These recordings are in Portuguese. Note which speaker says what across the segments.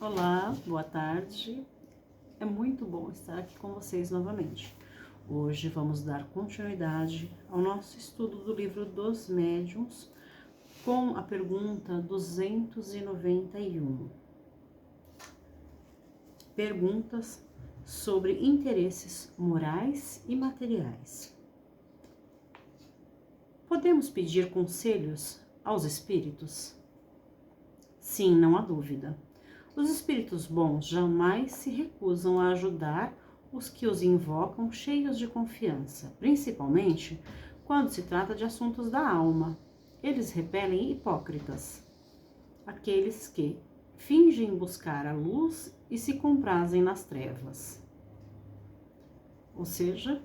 Speaker 1: Olá, boa tarde. É muito bom estar aqui com vocês novamente. Hoje vamos dar continuidade ao nosso estudo do livro dos médiuns com a pergunta 291. Perguntas sobre interesses morais e materiais. Podemos pedir conselhos aos espíritos? Sim, não há dúvida. Os espíritos bons jamais se recusam a ajudar os que os invocam cheios de confiança, principalmente quando se trata de assuntos da alma. Eles repelem hipócritas, aqueles que fingem buscar a luz e se comprazem nas trevas. Ou seja,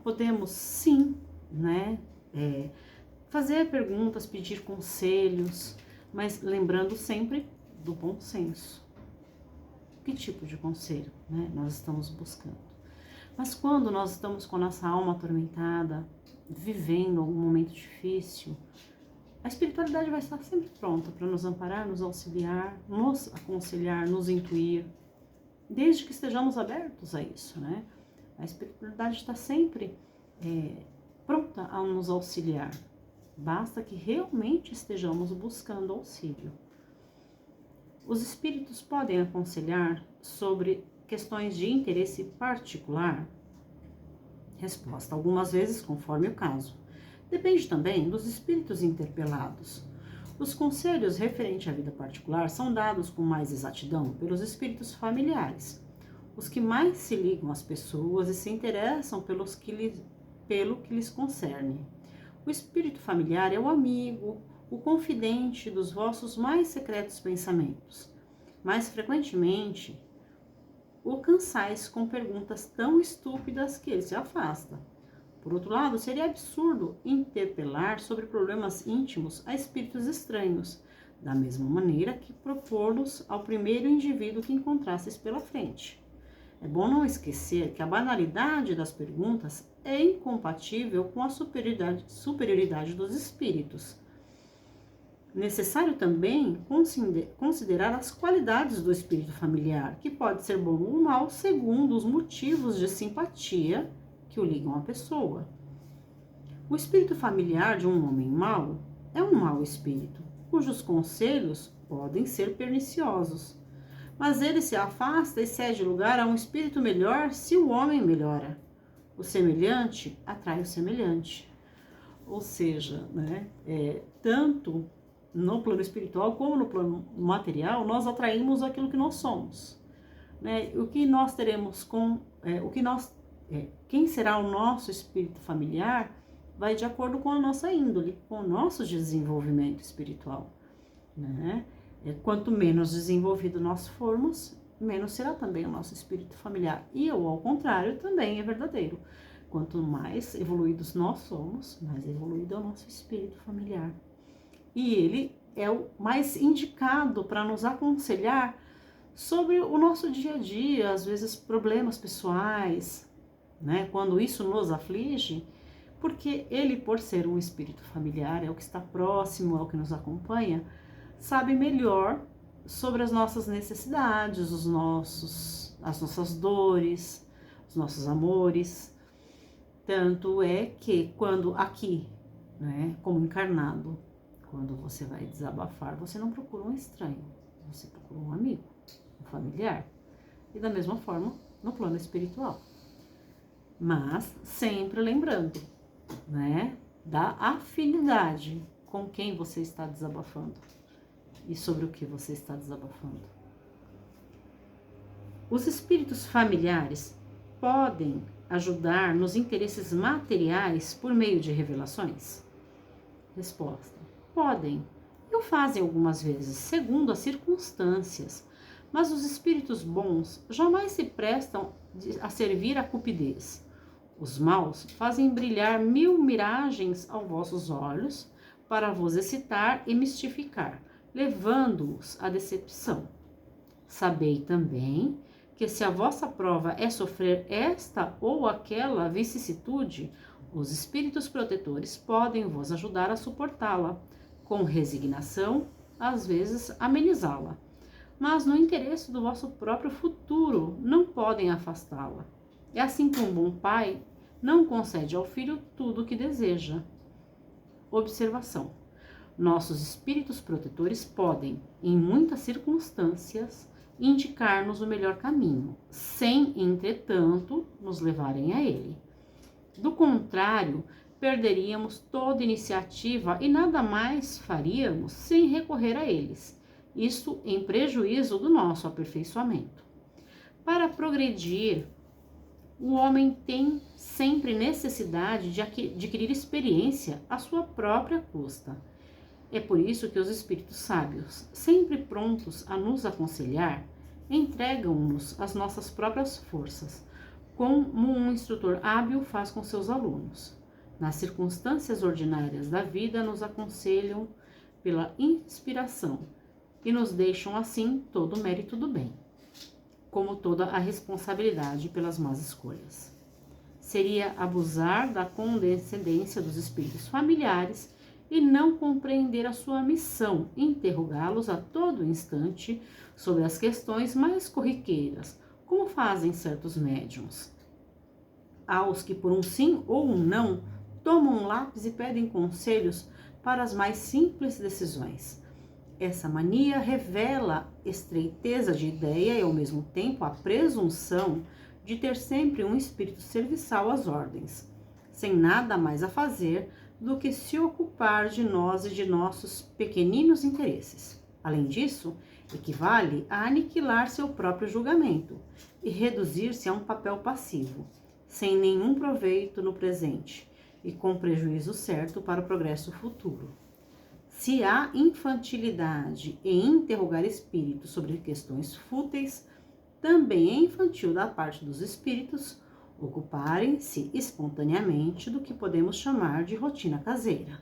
Speaker 1: podemos sim, fazer perguntas, pedir conselhos, mas lembrando sempre do bom senso. Que tipo de conselho nós estamos buscando? Mas quando nós estamos com a nossa alma atormentada, vivendo algum momento difícil, a espiritualidade vai estar sempre pronta para nos amparar, nos auxiliar, nos aconselhar, nos intuir, desde que estejamos abertos a isso, A espiritualidade está sempre pronta a nos auxiliar. Basta que realmente estejamos buscando auxílio. Os espíritos podem aconselhar sobre questões de interesse particular? Resposta: algumas vezes, conforme o caso. Depende também dos espíritos interpelados. Os conselhos referentes à vida particular são dados com mais exatidão pelos espíritos familiares, os que mais se ligam às pessoas e se interessam pelo que lhes concerne. O espírito familiar é o amigo, o confidente dos vossos mais secretos pensamentos. Mais frequentemente, o cansais com perguntas tão estúpidas que ele se afasta. Por outro lado, seria absurdo interpelar sobre problemas íntimos a espíritos estranhos, da mesma maneira que propô-los ao primeiro indivíduo que encontrasseis pela frente. É bom não esquecer que a banalidade das perguntas é incompatível com a superioridade dos espíritos. Necessário também considerar as qualidades do espírito familiar, que pode ser bom ou mau segundo os motivos de simpatia que o ligam à pessoa. O espírito familiar de um homem mau é um mau espírito, cujos conselhos podem ser perniciosos. Mas ele se afasta e cede lugar a um espírito melhor se o homem melhora. O semelhante atrai o semelhante. Ou seja, tanto no plano espiritual como no plano material, nós atraímos aquilo que nós somos. O que nós teremos quem será o nosso espírito familiar vai de acordo com a nossa índole, com o nosso desenvolvimento espiritual. Quanto menos desenvolvido nós formos, menos será também o nosso espírito familiar. E ao contrário também é verdadeiro. Quanto mais evoluídos nós somos, mais evoluído é o nosso espírito familiar. E ele é o mais indicado para nos aconselhar sobre o nosso dia a dia, às vezes problemas pessoais, quando isso nos aflige, porque ele, por ser um espírito familiar, é o que está próximo, é o que nos acompanha, sabe melhor sobre as nossas necessidades, as nossas dores, os nossos amores. Tanto é que quando aqui, como encarnado, quando você vai desabafar, você não procura um estranho, você procura um amigo, um familiar. E da mesma forma, no plano espiritual. Mas sempre lembrando, da afinidade com quem você está desabafando e sobre o que você está desabafando. Os espíritos familiares podem ajudar nos interesses materiais por meio de revelações? Resposta: podem e o fazem algumas vezes, segundo as circunstâncias, mas os espíritos bons jamais se prestam a servir à cupidez. Os maus fazem brilhar 1000 miragens aos vossos olhos para vos excitar e mistificar, levando-os à decepção. Sabei também que se a vossa prova é sofrer esta ou aquela vicissitude, os espíritos protetores podem vos ajudar a suportá-la, com resignação, às vezes amenizá-la. mas no interesse do vosso próprio futuro, não podem afastá-la. É assim que um bom pai não concede ao filho tudo o que deseja. Observação: nossos espíritos protetores podem, em muitas circunstâncias, indicar-nos o melhor caminho, sem, entretanto, nos levarem a ele. Do contrário, perderíamos toda iniciativa e nada mais faríamos sem recorrer a eles, isto em prejuízo do nosso aperfeiçoamento. Para progredir, o homem tem sempre necessidade de adquirir experiência à sua própria custa. É por isso que os espíritos sábios, sempre prontos a nos aconselhar, entregam-nos as nossas próprias forças, como um instrutor hábil faz com seus alunos. Nas circunstâncias ordinárias da vida, nos aconselham pela inspiração e nos deixam assim todo o mérito do bem, como toda a responsabilidade pelas más escolhas. Seria abusar da condescendência dos espíritos familiares e não compreender a sua missão, interrogá-los a todo instante sobre as questões mais corriqueiras, como fazem certos médiuns. Aos que por um sim ou um não tomam um lápis e pedem conselhos para as mais simples decisões. Essa mania revela estreiteza de ideia e ao mesmo tempo a presunção de ter sempre um espírito serviçal às ordens, sem nada mais a fazer do que se ocupar de nós e de nossos pequeninos interesses. Além disso, equivale a aniquilar seu próprio julgamento e reduzir-se a um papel passivo, sem nenhum proveito no presente e com prejuízo certo para o progresso futuro. Se há infantilidade em interrogar espíritos sobre questões fúteis, também é infantil da parte dos espíritos ocuparem-se espontaneamente do que podemos chamar de rotina caseira.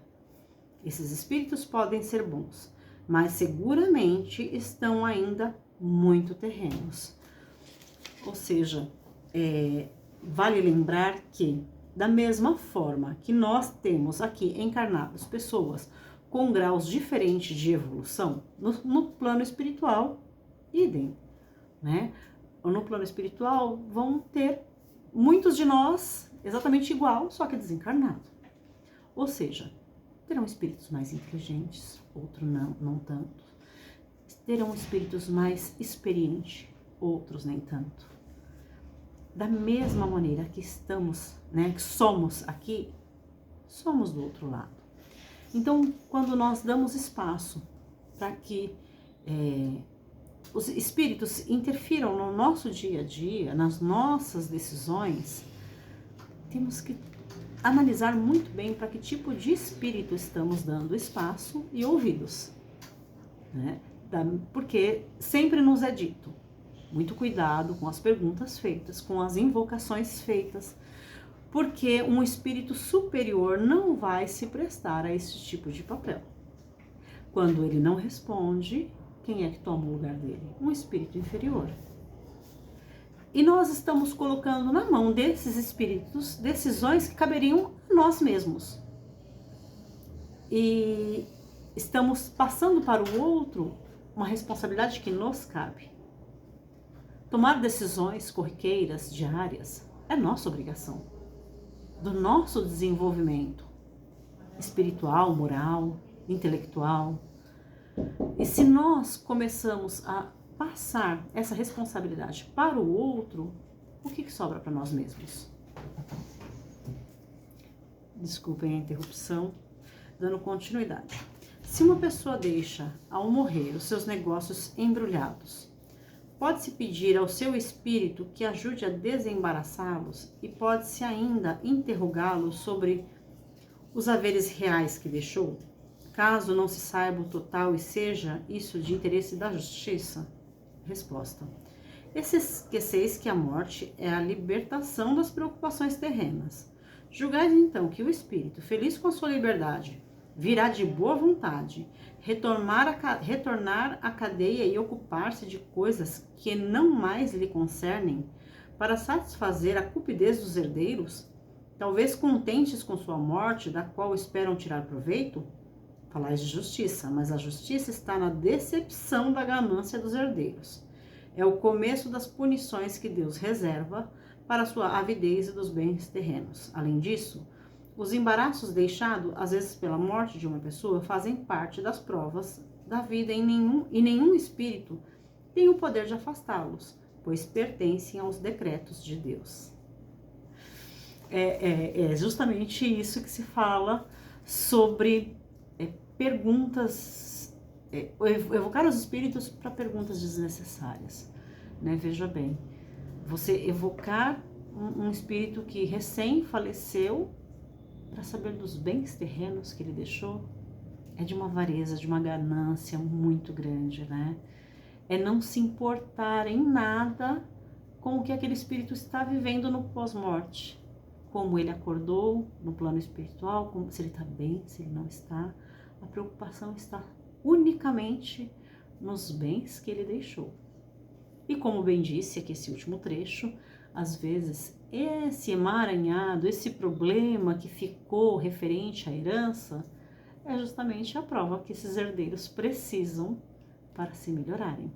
Speaker 1: Esses espíritos podem ser bons, mas seguramente estão ainda muito terrenos. Ou seja, vale lembrar que, da mesma forma que nós temos aqui encarnados pessoas com graus diferentes de evolução, no plano espiritual, idem, né? No plano espiritual vão ter muitos de nós exatamente igual, só que desencarnado. Ou seja, terão espíritos mais inteligentes, outros não tanto. Terão espíritos mais experientes, outros nem tanto. Da mesma maneira que estamos, né, que somos aqui, somos do outro lado. Então, quando nós damos espaço para que os espíritos interfiram no nosso dia a dia, nas nossas decisões, temos que analisar muito bem para que tipo de espírito estamos dando espaço e ouvidos, né? Porque sempre nos é dito, muito cuidado com as perguntas feitas, com as invocações feitas, porque um espírito superior não vai se prestar a esse tipo de papel. Quando ele não responde, quem é que toma o lugar dele? Um espírito inferior. E nós estamos colocando na mão desses espíritos decisões que caberiam a nós mesmos. E estamos passando para o outro uma responsabilidade que nos cabe. Tomar decisões corriqueiras, diárias, é nossa obrigação. Do nosso desenvolvimento espiritual, moral, intelectual. E se nós começamos a passar essa responsabilidade para o outro, o que sobra para nós mesmos? Desculpem a interrupção, dando continuidade. Se uma pessoa deixa, ao morrer, os seus negócios embrulhados, pode-se pedir ao seu espírito que ajude a desembaraçá-los e pode-se ainda interrogá-los sobre os haveres reais que deixou, caso não se saiba o total e seja isso de interesse da justiça? Resposta: esqueceis que a morte é a libertação das preocupações terrenas. Julgais então que o espírito, feliz com a sua liberdade, virá de boa vontade retornar à cadeia e ocupar-se de coisas que não mais lhe concernem, para satisfazer a cupidez dos herdeiros, talvez contentes com sua morte, da qual esperam tirar proveito? falais de justiça, mas a justiça está na decepção da ganância dos herdeiros. É o começo das punições que Deus reserva para a sua avidez e dos bens terrenos. Além disso, os embaraços deixados, às vezes pela morte de uma pessoa, fazem parte das provas da vida e nenhum espírito tem o poder de afastá-los, pois pertencem aos decretos de Deus. É justamente isso que se fala sobre perguntas, evocar os espíritos para perguntas desnecessárias, né? Veja bem, você evocar um espírito que recém faleceu para saber dos bens terrenos que ele deixou, é de uma avareza, de uma ganância muito grande, né? É não se importar em nada com o que aquele espírito está vivendo no pós-morte, como ele acordou no plano espiritual, como, se ele está bem, se ele não está. A preocupação está unicamente nos bens que ele deixou. E como bem disse aqui esse último trecho, às vezes esse emaranhado, esse problema que ficou referente à herança, é justamente a prova que esses herdeiros precisam para se melhorarem.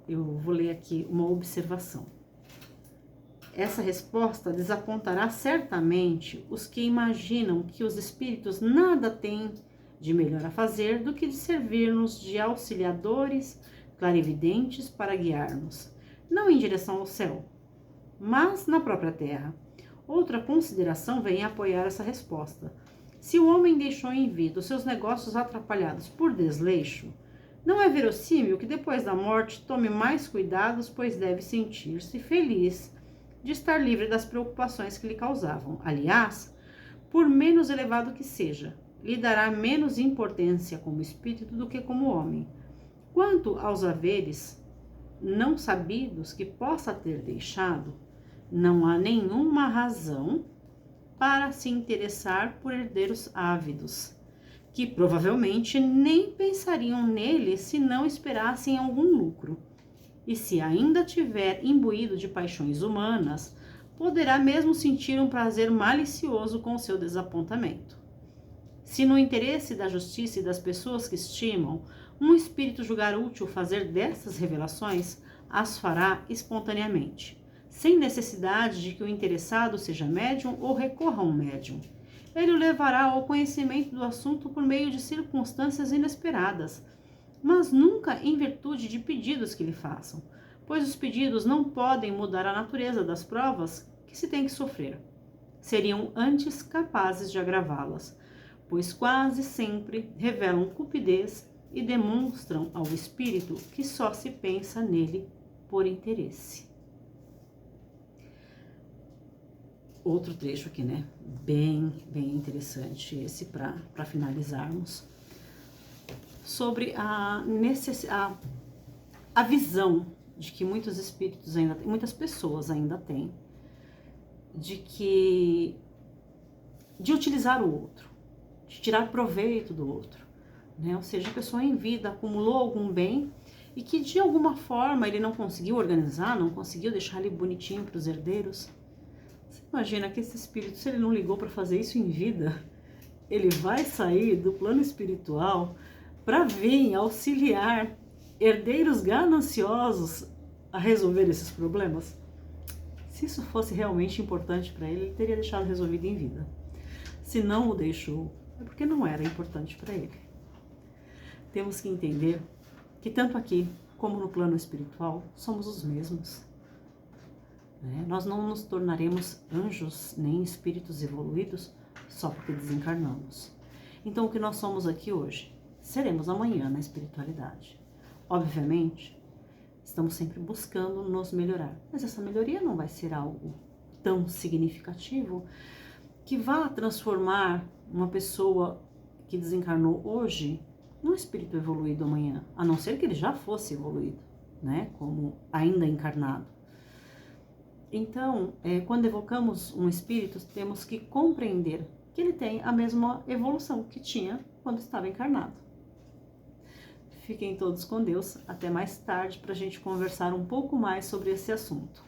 Speaker 1: Eu vou ler aqui uma observação. Essa resposta desapontará certamente os que imaginam que os espíritos nada têm de melhor a fazer do que de servir-nos de auxiliadores clarividentes para guiar-nos, não em direção ao céu, mas na própria terra. Outra consideração vem a apoiar essa resposta. Se o homem deixou em vida os seus negócios atrapalhados por desleixo, não é verossímil que depois da morte tome mais cuidados, pois deve sentir-se feliz de estar livre das preocupações que lhe causavam. Aliás, por menos elevado que seja, lhe dará menos importância como espírito do que como homem. Quanto aos haveres não sabidos que possa ter deixado, não há nenhuma razão para se interessar por herdeiros ávidos, que provavelmente nem pensariam nele se não esperassem algum lucro. E se ainda tiver imbuído de paixões humanas, poderá mesmo sentir um prazer malicioso com seu desapontamento. Se no interesse da justiça e das pessoas que estimam, um espírito julgar útil fazer dessas revelações, as fará espontaneamente, sem necessidade de que o interessado seja médium ou recorra a um médium. Ele o levará ao conhecimento do assunto por meio de circunstâncias inesperadas, mas nunca em virtude de pedidos que lhe façam, pois os pedidos não podem mudar a natureza das provas que se tem que sofrer. Seriam antes capazes de agravá-las, pois quase sempre revelam cupidez e demonstram ao espírito que só se pensa nele por interesse. Outro trecho aqui, né? Bem interessante esse para finalizarmos. Sobre a visão de que muitos espíritos ainda têm, muitas pessoas ainda têm, de utilizar o outro, de tirar proveito do outro, né? Ou seja, a pessoa em vida acumulou algum bem e que de alguma forma ele não conseguiu organizar, não conseguiu deixar ele bonitinho para os herdeiros. Você imagina que esse espírito, se ele não ligou para fazer isso em vida, ele vai sair do plano espiritual para vir auxiliar herdeiros gananciosos a resolver esses problemas? Se isso fosse realmente importante para ele, ele teria deixado resolvido em vida. Se não o deixou, é porque não era importante para ele. Temos que entender que tanto aqui como no plano espiritual somos os mesmos. Nós não nos tornaremos anjos nem espíritos evoluídos só porque desencarnamos. Então, o que nós somos aqui hoje, seremos amanhã na espiritualidade. Obviamente, estamos sempre buscando nos melhorar, mas essa melhoria não vai ser algo tão significativo que vá transformar uma pessoa que desencarnou hoje num espírito evoluído amanhã, a não ser que ele já fosse evoluído, né, como ainda encarnado. Então, quando evocamos um espírito, temos que compreender que ele tem a mesma evolução que tinha quando estava encarnado. Fiquem todos com Deus. Até mais tarde para a gente conversar um pouco mais sobre esse assunto.